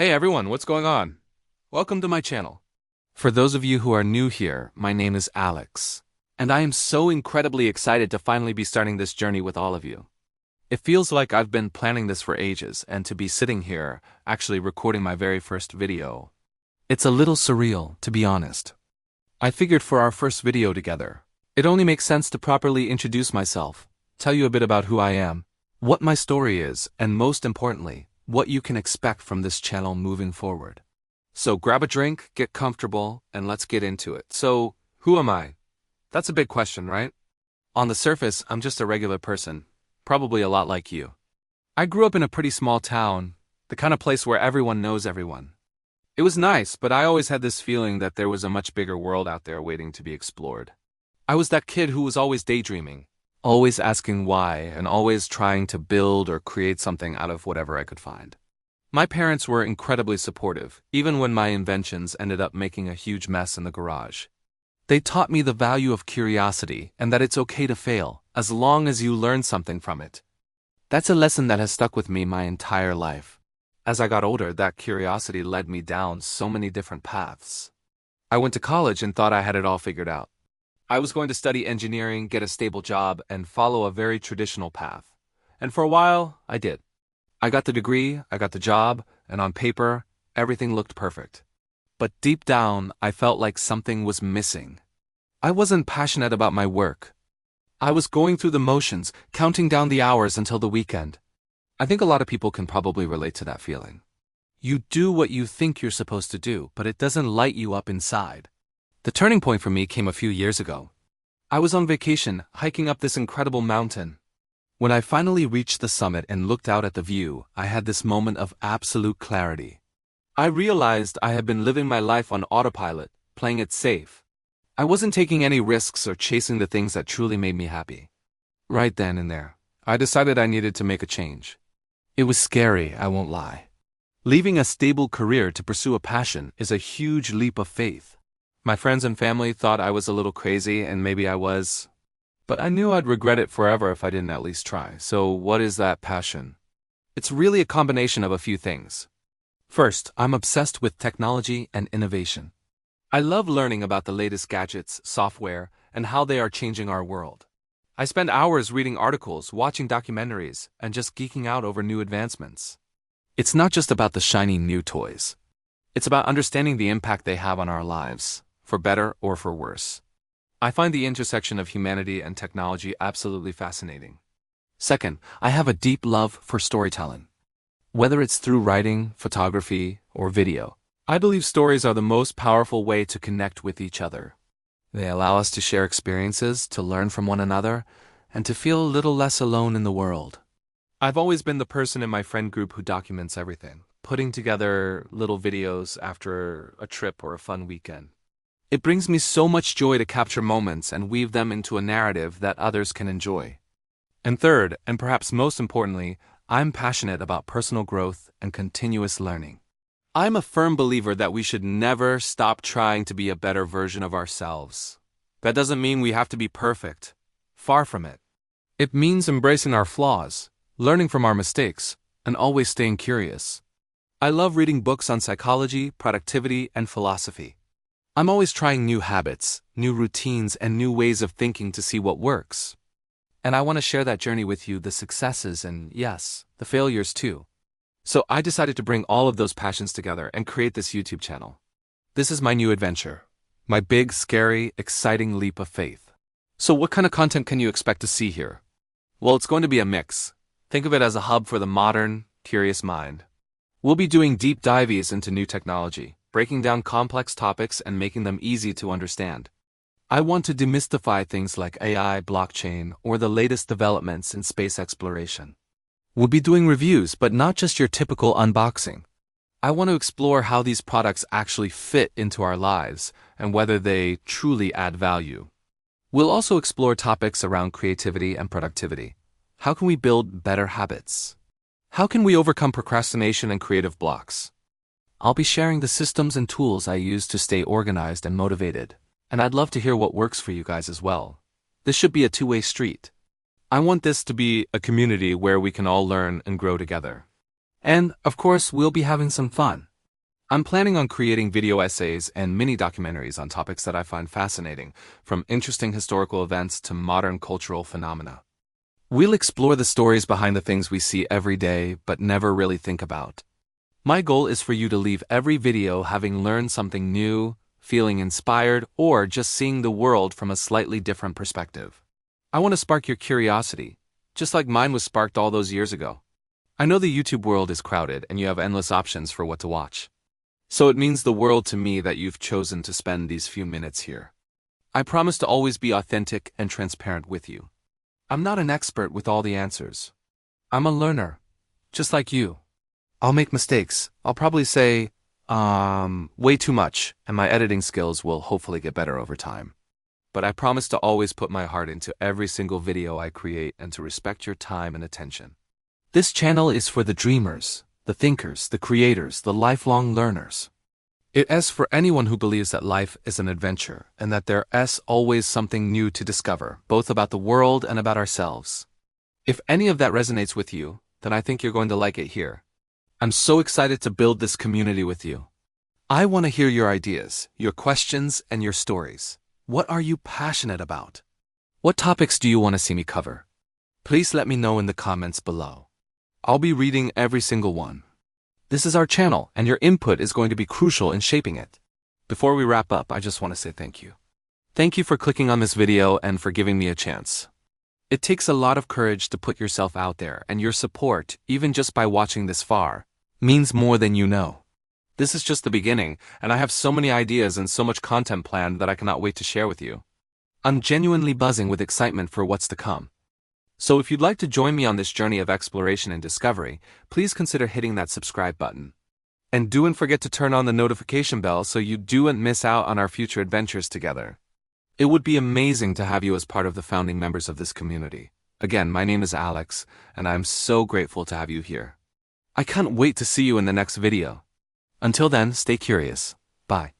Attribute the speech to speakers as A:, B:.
A: Hey everyone, what's going on? Welcome to my channel. For those of you who are new here, my name is Alex, and I am so incredibly excited to finally be starting this journey with all of you. It feels like I've been planning this for ages, and to be sitting here, actually recording my very first video. It's a little surreal, to be honest. I figured for our first video together, it only makes sense to properly introduce myself, tell you a bit about who I am, what my story is, and most importantly, what you can expect from this channel moving forward. So grab a drink, get comfortable, and let's get into it. So, who am I? That's a big question, right? On the surface, I'm just a regular person, probably a lot like you. I grew up in a pretty small town, the kind of place where everyone knows everyone. It was nice, but I always had this feeling that there was a much bigger world out there waiting to be explored. I was that kid who was always daydreaming, always asking why, and always trying to build or create something out of whatever I could find. My parents were incredibly supportive, even when my inventions ended up making a huge mess in the garage. They taught me the value of curiosity and that it's okay to fail, as long as you learn something from it. That's a lesson that has stuck with me my entire life. As I got older, that curiosity led me down so many different paths. I went to college and thought I had it all figured out. I was going to study engineering, get a stable job, and follow a very traditional path. And for a while, I did. I got the degree, I got the job, and on paper, everything looked perfect. But deep down, I felt like something was missing. I wasn't passionate about my work. I was going through the motions, counting down the hours until the weekend. I think a lot of people can probably relate to that feeling. You do what you think you're supposed to do, but it doesn't light you up inside. The turning point for me came a few years ago. I was on vacation, hiking up this incredible mountain. When I finally reached the summit and looked out at the view, I had this moment of absolute clarity. I realized I had been living my life on autopilot, playing it safe. I wasn't taking any risks or chasing the things that truly made me happy. Right then and there, I decided I needed to make a change. It was scary, I won't lie. Leaving a stable career to pursue a passion is a huge leap of faith. My friends and family thought I was a little crazy, and maybe I was. But I knew I'd regret it forever if I didn't at least try. So what is that passion? It's really a combination of a few things. First, I'm obsessed with technology and innovation. I love learning about the latest gadgets, software, and how they are changing our world. I spend hours reading articles, watching documentaries, and just geeking out over new advancements. It's not just about the shiny new toys. It's about understanding the impact they have on our lives, for better or for worse. I find the intersection of humanity and technology absolutely fascinating. Second, I have a deep love for storytelling. Whether it's through writing, photography, or video, I believe stories are the most powerful way to connect with each other. They allow us to share experiences, to learn from one another, and to feel a little less alone in the world. I've always been the person in my friend group who documents everything, putting together little videos after a trip or a fun weekend. It brings me so much joy to capture moments and weave them into a narrative that others can enjoy. And third, and perhaps most importantly, I'm passionate about personal growth and continuous learning. I'm a firm believer that we should never stop trying to be a better version of ourselves. That doesn't mean we have to be perfect. Far from it. It means embracing our flaws, learning from our mistakes, and always staying curious. I love reading books on psychology, productivity, and philosophy. I'm always trying new habits, new routines, and new ways of thinking to see what works. And I want to share that journey with you, the successes and, yes, the failures too. So I decided to bring all of those passions together and create this YouTube channel. This is my new adventure, my big, scary, exciting leap of faith. So what kind of content can you expect to see here? Well, it's going to be a mix. Think of it as a hub for the modern, curious mind. We'll be doing deep dives into new technology, breaking down complex topics and making them easy to understand. I want to demystify things like AI, blockchain, or the latest developments in space exploration. We'll be doing reviews, but not just your typical unboxing. I want to explore how these products actually fit into our lives and whether they truly add value. We'll also explore topics around creativity and productivity. How can we build better habits? How can we overcome procrastination and creative blocks? I'll be sharing the systems and tools I use to stay organized and motivated, and I'd love to hear what works for you guys as well. This should be a two-way street. I want this to be a community where we can all learn and grow together. And, of course, we'll be having some fun. I'm planning on creating video essays and mini documentaries on topics that I find fascinating, from interesting historical events to modern cultural phenomena. We'll explore the stories behind the things we see every day but never really think about. My goal is for you to leave every video having learned something new, feeling inspired, or just seeing the world from a slightly different perspective. I want to spark your curiosity, just like mine was sparked all those years ago. I know the YouTube world is crowded and you have endless options for what to watch. So it means the world to me that you've chosen to spend these few minutes here. I promise to always be authentic and transparent with you. I'm not an expert with all the answers. I'm a learner, just like you. I'll make mistakes. I'll probably say, way too much, and my editing skills will hopefully get better over time. But I promise to always put my heart into every single video I create and to respect your time and attention. This channel is for the dreamers, the thinkers, the creators, the lifelong learners. It is for anyone who believes that life is an adventure and that there is always something new to discover, both about the world and about ourselves. If any of that resonates with you, then I think you're going to like it here. I'm so excited to build this community with you. I want to hear your ideas, your questions, and your stories. What are you passionate about? What topics do you want to see me cover? Please let me know in the comments below. I'll be reading every single one. This is our channel, and your input is going to be crucial in shaping it. Before we wrap up, I just want to say thank you. Thank you for clicking on this video and for giving me a chance. It takes a lot of courage to put yourself out there, and your support, even just by watching this far, means more than you know. This is just the beginning, and I have so many ideas and so much content planned that I cannot wait to share with you. I'm genuinely buzzing with excitement for what's to come. So if you'd like to join me on this journey of exploration and discovery, please consider hitting that subscribe button. And don't forget to turn on the notification bell so you don't miss out on our future adventures together. It would be amazing to have you as part of the founding members of this community. Again, my name is Alex, and I'm so grateful to have you here. I can't wait to see you in the next video. Until then, stay curious. Bye.